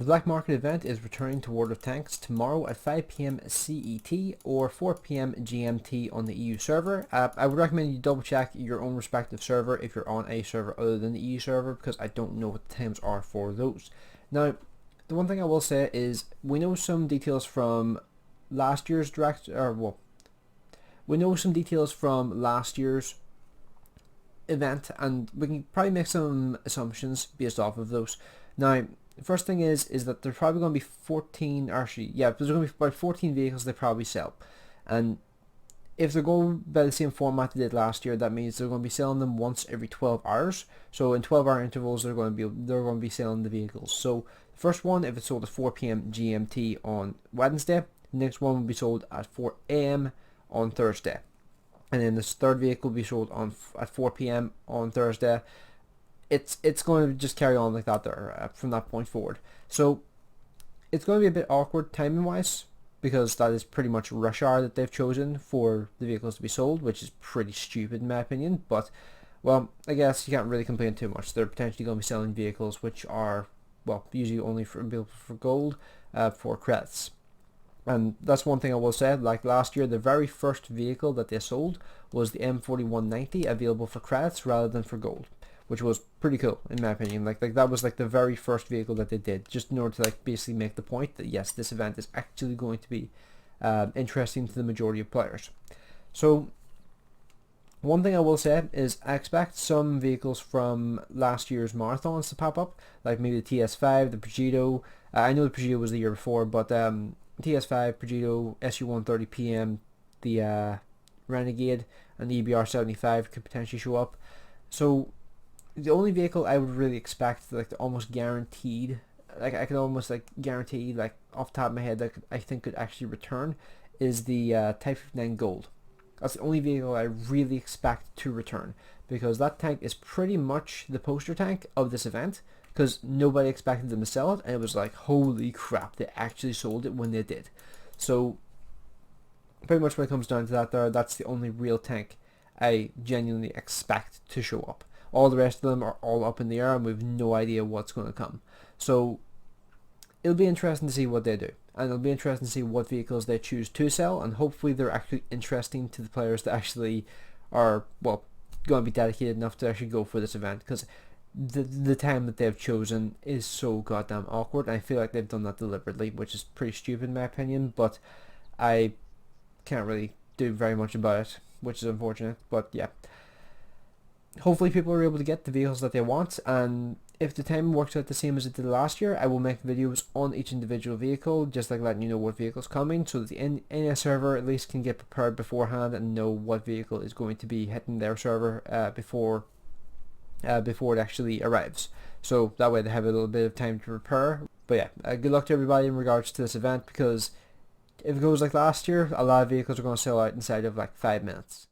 The Black Market event is returning to World of Tanks tomorrow at 5 PM CET or 4 PM GMT on the EU server. I would recommend you double check your own respective server if you're on a server other than the EU server, because I don't know what the times are for those. Now, the one thing I will say is we know some details from last year's we know some details from last year's event, and we can probably make some assumptions based off of those. Now, the first thing is that there's probably going to be 14, actually, yeah, there's going to be about 14 vehicles they probably sell. And if they're going by the same format they did last year, that means they're going to be selling them once every 12 hours. So in 12-hour intervals, they're going to be selling the vehicles. So the first one, if it's sold at 4 PM GMT on Wednesday, the next one will be sold at 4 AM on Thursday. And then this third vehicle will be sold at 4 PM on Thursday. It's going to just carry on like that there from that point forward. So it's going to be a bit awkward timing wise, because that is pretty much rush hour that they've chosen for the vehicles to be sold, which is pretty stupid in my opinion. But, well, I guess you can't really complain too much. They're potentially going to be selling vehicles which are, well, usually only available for gold, for credits. And that's one thing I will say, like last year, the very first vehicle that they sold was the M4190, available for credits rather than for gold, which was pretty cool in my opinion. Like that was like the very first vehicle that they did, just in order to like basically make the point that yes, this event is actually going to be interesting to the majority of players. So one thing I will say is I expect some vehicles from last year's marathons to pop up, like maybe the TS5, the Peugeot. I know the Peugeot was the year before, but TS5, Peugeot, SU130 PM, the Renegade, and the EBR75 could potentially show up. So the only vehicle I would really expect, like almost guaranteed, like I could almost like guarantee, like off the top of my head, that I think could actually return, is the Type 59 Gold. That's the only vehicle I really expect to return, because that tank is pretty much the poster tank of this event, because nobody expected them to sell it, and it was like, holy crap, they actually sold it when they did. So pretty much when it comes down to that there, that's the only real tank I genuinely expect to show up. All the rest of them are all up in the air, and we have no idea what's going to come. So it'll be interesting to see what they do, and it'll be interesting to see what vehicles they choose to sell, and hopefully they're actually interesting to the players that actually are, well, going to be dedicated enough to actually go for this event, because the time that they've chosen is so goddamn awkward, and I feel like they've done that deliberately, which is pretty stupid in my opinion, but I can't really do very much about it, which is unfortunate. But yeah, hopefully people are able to get the vehicles that they want, and if the time works out the same as it did last year, I will make videos on each individual vehicle, just like letting you know what vehicle's coming, so that the NS server at least can get prepared beforehand and know what vehicle is going to be hitting their server before it actually arrives. So that way they have a little bit of time to prepare. But yeah, good luck to everybody in regards to this event, because if it goes like last year, a lot of vehicles are going to sell out inside of like 5 minutes.